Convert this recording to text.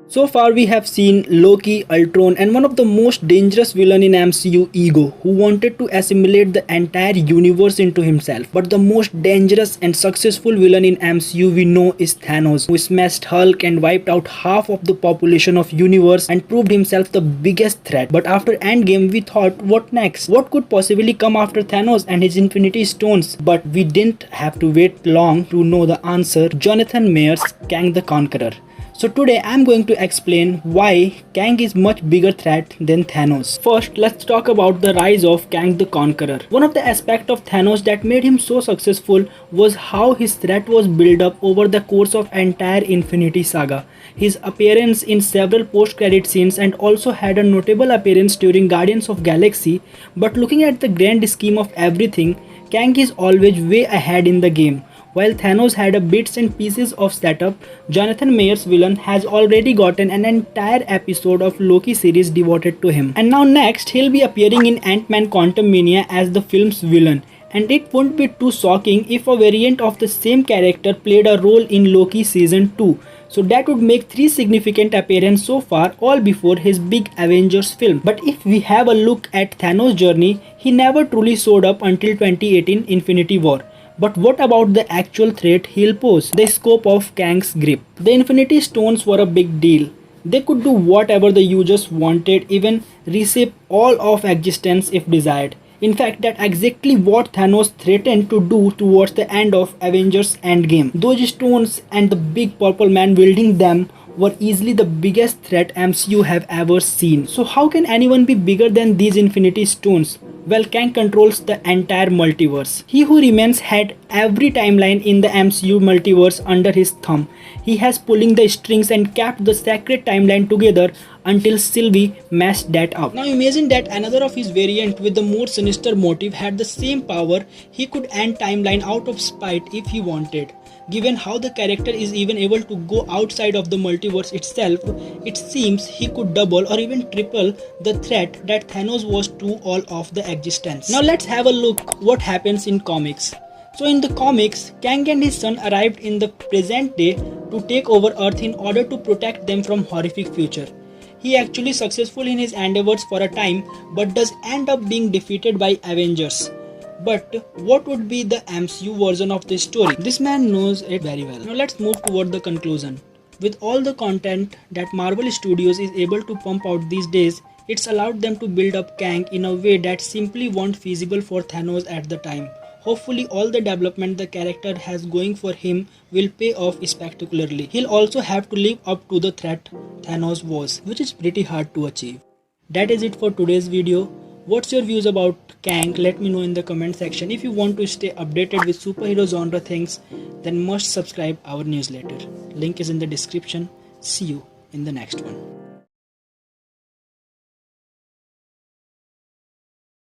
So far we have seen Loki, Ultron and one of the most dangerous villain in MCU, Ego, who wanted to assimilate the entire universe into himself. But the most dangerous and successful villain in MCU we know is Thanos, who smashed Hulk and wiped out half of the population of universe and proved himself the biggest threat. But after Endgame we thought, what next? What could possibly come after Thanos and his Infinity Stones? But we didn't have to wait long to know the answer. Jonathan Mayer's Kang the Conqueror. So today I'm going to explain why Kang is much bigger threat than Thanos. First, let's talk about the rise of Kang the Conqueror. One of the aspects of Thanos that made him so successful was how his threat was built up over the course of entire Infinity Saga. His appearance in several post-credit scenes and also had a notable appearance during Guardians of Galaxy, but looking at the grand scheme of everything, Kang is always way ahead in the game. While Thanos had a bits and pieces of setup, Jonathan Mayer's villain has already gotten an entire episode of Loki series devoted to him. And now next, he'll be appearing in Ant-Man Quantumania as the film's villain. And it wouldn't be too shocking if a variant of the same character played a role in Loki season 2. So that would make 3 significant appearances so far, all before his big Avengers film. But if we have a look at Thanos' journey, he never truly showed up until 2018 Infinity War. But what about the actual threat he'll pose? The scope of Kang's grip. The Infinity Stones were a big deal. They could do whatever the users wanted, even reshape all of existence if desired. In fact, that's exactly what Thanos threatened to do towards the end of Avengers Endgame. Those stones and the big purple man wielding them were easily the biggest threat MCU have ever seen. So how can anyone be bigger than these Infinity Stones? Well, Kang controls the entire multiverse. He who remains had every timeline in the MCU multiverse under his thumb. He has pulling the strings and kept the sacred timeline together until Sylvie messed that up. Now imagine that another of his variant with the more sinister motive had the same power. He could end timeline out of spite if he wanted. Given how the character is even able to go outside of the multiverse itself, it seems he could double or even triple the threat that Thanos was to all of the existence. Now let's have a look what happens in comics. So in the comics, Kang and his son arrived in the present day to take over Earth in order to protect them from horrific future. He actually successful in his endeavors for a time, but does end up being defeated by Avengers. But what would be the MCU version of this story? This man knows it very well. Now let's move toward the conclusion. With all the content that Marvel Studios is able to pump out these days, it's allowed them to build up Kang in a way that simply weren't feasible for Thanos at the time. Hopefully all the development the character has going for him will pay off spectacularly. He'll also have to live up to the threat Thanos was, which is pretty hard to achieve. That is it for today's video. What's your views about Kang? Let me know in the comment section. If you want to stay updated with superhero genre things, then must subscribe our newsletter. Link is in the description. See you in the next one.